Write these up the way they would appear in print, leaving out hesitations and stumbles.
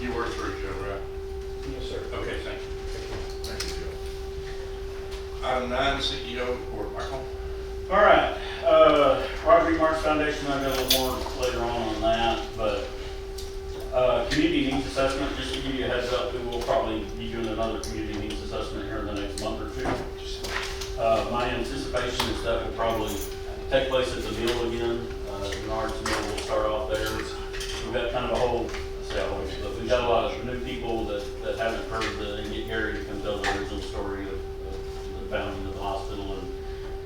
You work through Joe, right? Yes, sir. Okay, thank you. Thank you, Joe. Item 9, CEO report. Michael? All right, Roger E. Marks Foundation, I've got a little more later on that, but, community needs assessment, just to give you a heads up, we will probably be doing another community needs assessment here in the next month or two. My anticipation is that will probably take place at the mill again, Menard's Mill will start off there. We've got kind of a whole, but we've got a lot of new people that haven't heard and get Gary to come tell the original story of the founding of the hospital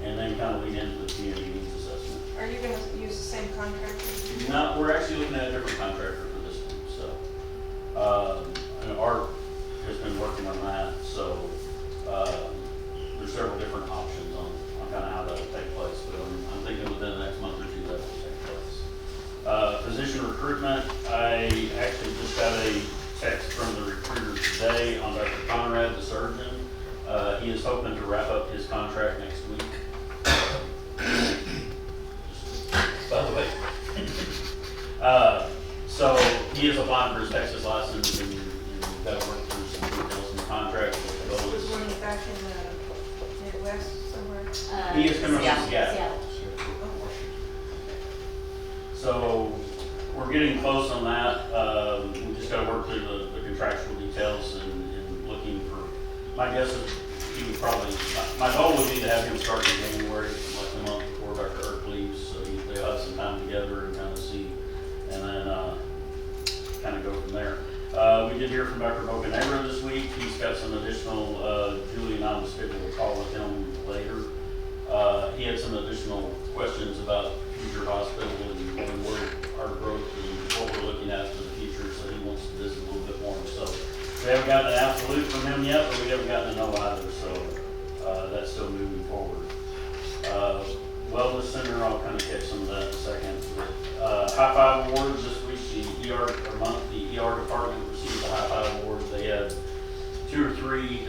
and then kind of lead into the community needs assessment. Are you gonna use the same contractor? No, we're actually looking at a different contractor for this one, so. And Art has been working on that, so, there's several different options on kind of how that'll take place, but I'm thinking within the next month or two that will take place. Physician recruitment, I actually just got a text from the recruiter today on Dr. Conrad, the surgeon. He is hoping to wrap up his contract next week. By the way. So he is applying for his Texas license and we've got to work through some details in the contract. Was one back in the Midwest somewhere? He is coming from Seattle. Seattle. So we're getting close on that. We just got to work through the contractual details and looking for, my guess is he would probably, my goal would be to have him start in January, like the month before Dr. Irk leaves, so they'll have some time together and kind of see, and then kind of go from there. We did hear from Dr. Bocanegra this week. He's got some additional, Julie and I will schedule a call with him later. He had some additional questions about future hospital and where our growth and what we're looking at for the future, so he wants to visit a little bit more. So we haven't gotten an absolute from him yet, but we haven't gotten a no either, so that's still moving forward. Wellness Center, I'll kind of catch some of that in a second. High Five Awards this week, the ER month, the ER department received the High Five Awards. They had 2 or 3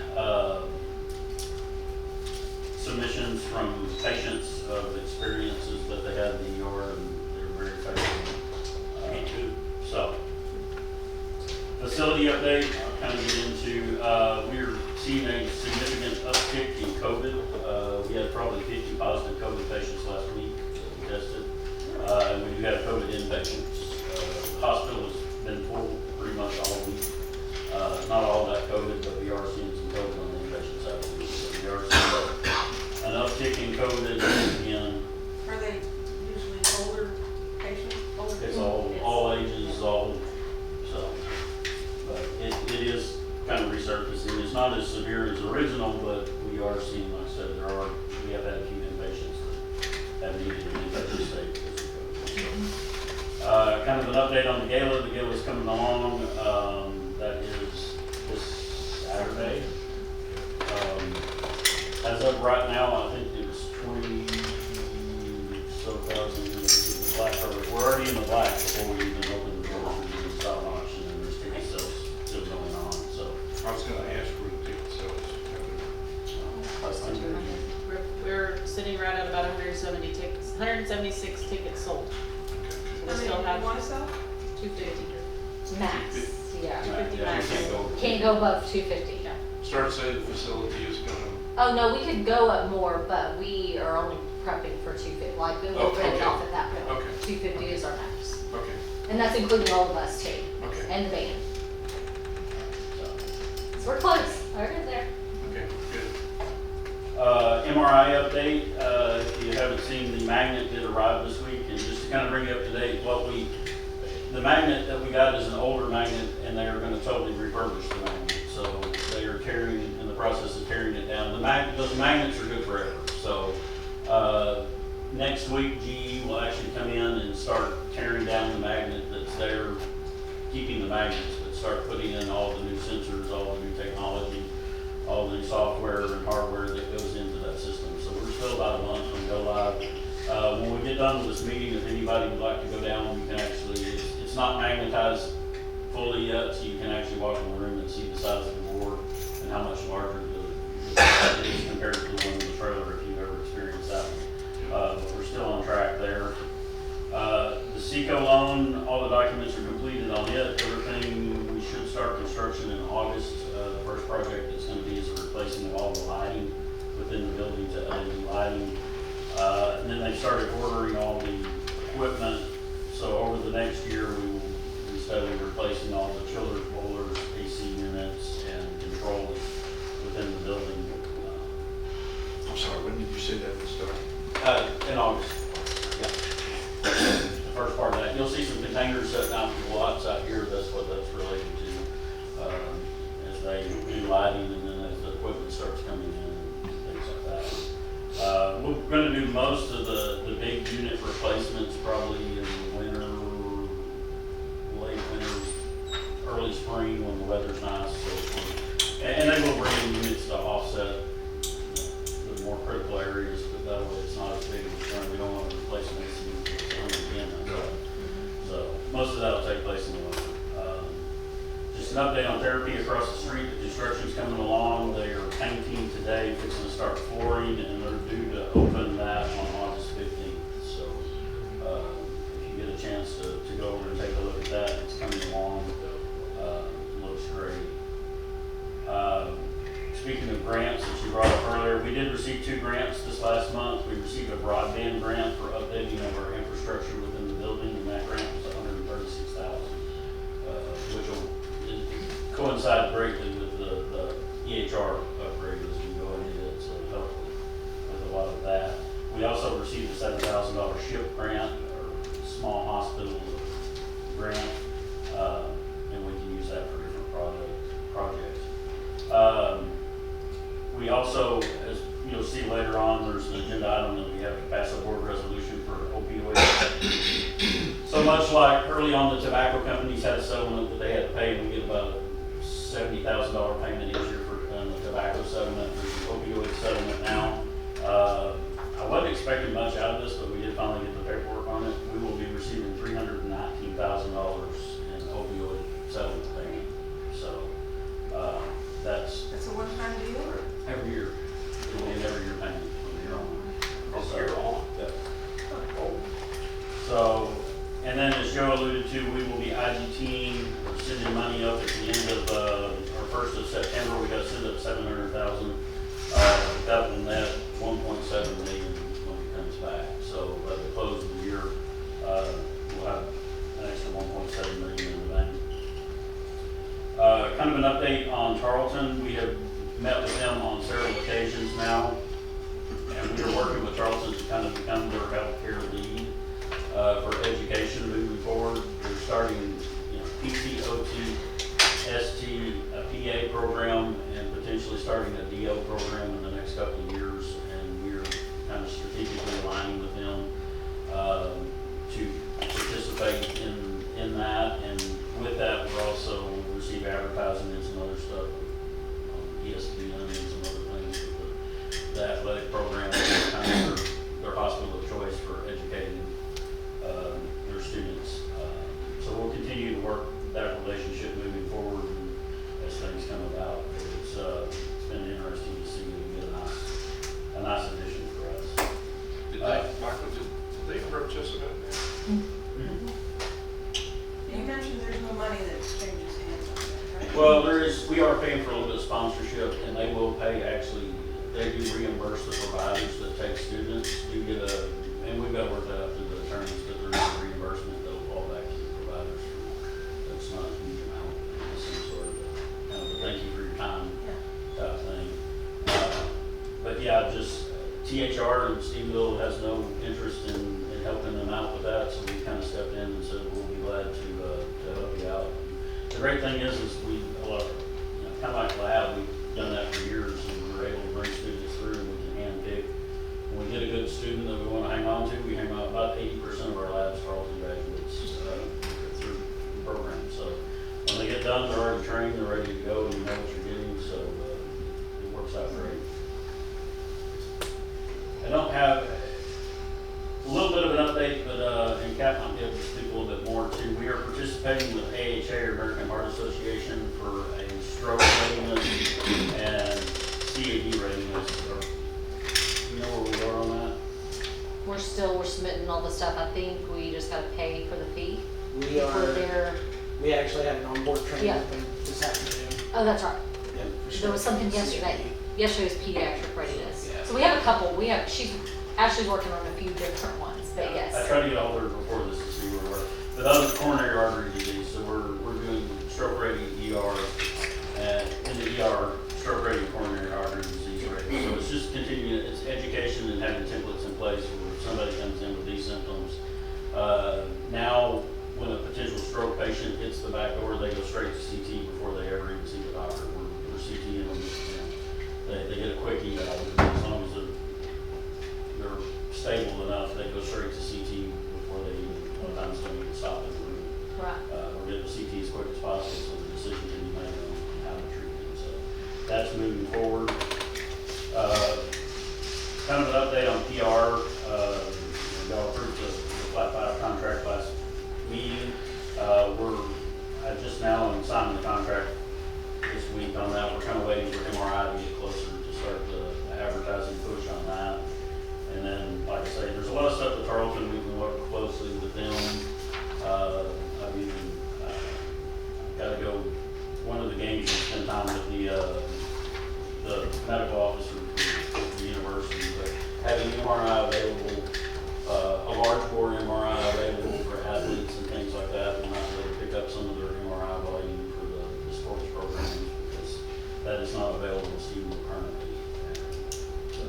submissions from patients of experiences that they had in the ER, and they were very effective. So, facility update, I'll kind of get into, we're seeing a significant uptick in COVID. We had probably 50 positive COVID patients last week that we tested, and we do have COVID inpatients. The hospital has been full pretty much all week. Not all that COVID, but we are seeing some COVID on the inpatient side of the week. So we are seeing an uptick in COVID again. Are they usually older patients? It's all ages, so, but it is kind of resurfacing. It's not as severe as original, but we are seeing, like I said, we have had a few inpatients that have needed an inpatient stay because of COVID. Kind of an update on the gala. The gala is coming along. That is this Saturday. As of right now, I think it was 20 so thousand in the black. We're already in the black before we even open the doors for the silent auction, and there's ticket sales still going on. So I was going to ask where the ticket sales. We're sitting right at about 170 tickets, 176 tickets sold. How many do you want to sell? 250. Max, yeah. 250 Yeah, max. Can't go above 250. Yeah. Start to say the facility is going to. Oh, no, we could go up more, but we are only prepping for 250, like, we'll Oh, rent it okay. off at that point. Okay. 250 is our max. Okay. And that's including all of us too, Okay. and the band. So we're close, we're good there. Okay. Good. MRI update. If you haven't seen, the magnet did arrive this week, and just to kind of bring you up to date, the magnet that we got is an older magnet, and they are going to totally refurbish the magnet. So they are in the process of tearing it down. Those magnets are good forever. So next week, GE will actually come in and start tearing down the magnet that's there, keeping the magnets, but start putting in all the new sensors, all the new technology, all the new software and hardware that goes into that system. So we're still about a month from go live. When we get done with this meeting, if anybody would like to go down, you can actually, it's not magnetized fully yet, so you can actually walk in the room and see the size of the board and how much larger it is compared to the one in the trailer, if you've ever experienced that one. But we're still on track there. The SECO loan, all the documents are completed on it. Everything we should start construction in August. The first project that's gonna be is a replacing of all the lighting within the building to LED lighting. And then they started ordering all the equipment, so over the next year, we will be steadily replacing all the chillers, boilers, AC units, and controls within the building. I'm sorry, when did you say that would start? In August, yeah. The first part of that, you'll see some containers sitting out in the lots out here, that's what that's related to. As they do lighting and then as the equipment starts coming in and things like that. We're gonna do most of the big unit replacements probably in the winter, late winter, early spring when the weather's nice. So, and they will bring in units to offset the more critical areas, but that way it's not as big of a concern. We don't want to replace an AC again. So most of that will take place in the winter. Just an update on therapy across the street. The construction's coming along. They are painting today, fixing to start flooring, and they're due to open that on August 15th. So if you get a chance to go over and take a look at that, it's coming along. Looks great. Speaking of grants that you brought up earlier, we did receive 2 grants this last month. We received a broadband grant for updating of our infrastructure within the building, and that grant was $136,000, which will coincide greatly with the EHR upgrade as we go into it, so it'll help with a lot of that. We also received a $7,000 SHIP grant, or small hospital grant, and we can use that for different projects. We also, as you'll see later on, there's an agenda item that we have to pass a board resolution for opioids. So much like early on, the tobacco companies had a settlement that they had to pay, and we get about a $70,000 payment each year for the tobacco settlement. There's an opioid settlement now. I wasn't expecting much out of this, but we did finally get the paperwork on it. We will be receiving $319,000 in opioid settlement payment. So that's That's a one-time deal, or? every year. It'll be an every year payment from here on. From here on? Yeah. So, and then as Joe alluded to, we will be IGTing, or sending money up at the end of, or 1st of September. We got to send up $700,000. That will net $1.7 million when it comes back. So at the close of the year, we'll have an extra $1.7 million in the bank. Kind of an update on Tarleton. We have met with them on several occasions now, and we are working with Tarleton to kind of become their healthcare lead for education moving forward. They're starting, PT, OT, ST, a PA program, and potentially starting a DO program in the next couple of years. And we're kind of strategically aligning with them to participate in that. And with that, we're also receive advertising and some other stuff on ESPN and some other things with the athletic program. Is kind of their hospital of choice for educating their students. So we'll continue to work that relationship moving forward as things come about. It's been interesting to see and get a nice addition for us. Did they approach us about that? You mentioned there's no money that changes hands on that, right? Well, we are paying for a little bit of sponsorship, and they will pay, actually, they do reimburse the providers that take students. You get and we've got to work that out through the attorneys, but there is a reimbursement that will fall back to the providers. That's not a huge amount, it's some sort of kind of a thank you for your time type thing. But yeah, just THR and Steveville has no interest in helping them out with that, so we kind of stepped in and said we'll be glad to help you out. The great thing is we kind of like lab, we've done that for years, and we're able to bring students through, and we can hand pick. When we get a good student that we want to hang on to, we hang on about 80% of our labs Tarleton graduates through the program. So when they get done, they're already trained, they're ready to go, and you know what you're getting, so it works out great. I don't have a little bit of an update, but and Kat might be able to speak a little bit more too. We are participating with AHA, or American Heart Association, for a stroke readiness and CAD readiness. You know where we are on that? We're submitting all the stuff. I think we just gotta pay for the fee. We If we're are, there, We actually had an onboard training Yeah. with them this afternoon. Oh, that's right. Yeah, for There was sure. something yesterday. Yesterday was pediatric readiness. Yeah. So we have a couple. Ashley's working on a few different ones, but I yes. tried to get all there before this to see where we're at. But that was coronary artery disease, so we're doing stroke rating ER, and in the ER, stroke rating coronary artery disease rating. So it's just continuing, it's education and having templates in place where if somebody comes in with these symptoms. Now, when a potential stroke patient hits the back door, they go straight to CT before they ever even see the doctor. We're CTing them, they get a quick eval, as long as they're stable enough, they go straight to CT before they even, sometimes don't even stop in the room. Right. We're getting the CT as quick as possible so the decision can be made on how to treat them. So that's moving forward. Kind of an update on PR. Y'all approved the Flat 5 contract last meeting. I just now am signing the contract this week on that. We're kind of waiting for MRI to get closer to start the advertising push on that. And then, like I say, there's a lot of stuff with Tarleton. We can work closely with them. I've even got to go one of the games and spend time with the medical officer for the university. But having MRI available, a large bore MRI available for athletes and things like that, we'll not be able to pick up some of their MRI volume for the sports programs because that is not available to Stephen currently. So.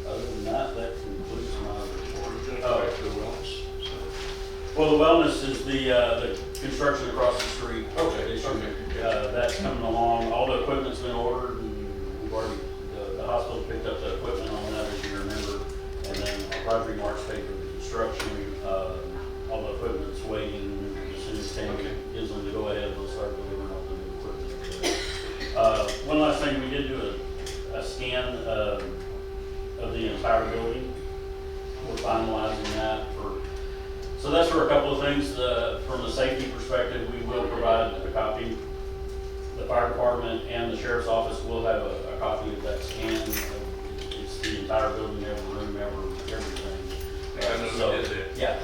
Other than that, that concludes my report. We're gonna go back to the wellness. Well, the wellness is the construction across the street. Okay, issue. okay. That's coming along. All the equipment's been ordered and we've already, the hospital picked up the equipment on that, as you remember. And then Roderick Marks paid for the construction. All the equipment's waiting. As soon as Tammy gives them to go ahead, they'll start delivering all the new equipment. One last thing, we did do a scan of the entire building. We're finalizing that so that's for a couple of things. From a safety perspective, we will provide a copy. The fire department and the sheriff's office will have a copy of that scan. It's the entire building, every room, everything. I know So, they did that. yeah.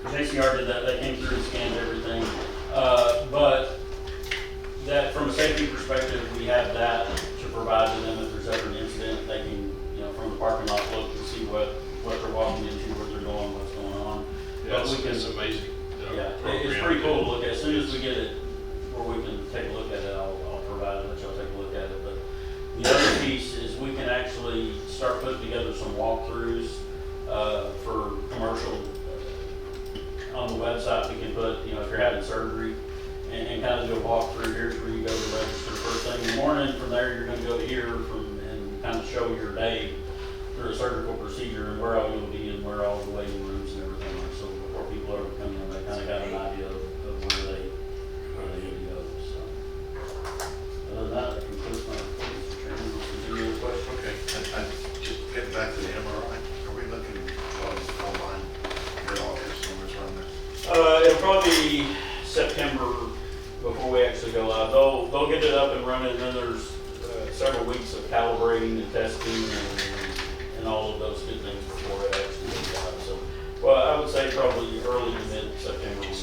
JCR did that. They came through and scanned everything. But that, from a safety perspective, we have that to provide to them if there's ever an incident. They can, from the parking lot, look and see what they're walking into, where they're going, what's going on. Yeah, But we can, it's amazing. yeah, it's pretty cool to look at. As soon as we get it where we can take a look at it, I'll provide it, let y'all take a look at it. But the other piece is we can actually start putting together some walkthroughs for commercial on the website. We can put, if you're having surgery, and kind of do a walkthrough. Here's where you go to register first thing in the morning. From there, you're going to go to here and kind of show your day through a surgical procedure and where all you'll be and where all the waiting rooms and everything are. So before people ever come in, they kind of got an idea of where they need to go. So other than that concludes my report, Mr. Chairman. Any other questions? Okay, and just getting back to the MRI, are we looking online, mid-August, somewhere around there? It'll probably be September before we actually go live. They'll get it up and running, and then there's several weeks of calibrating and testing and all of those good things before it actually goes live. So, well, I would say probably early to mid-September we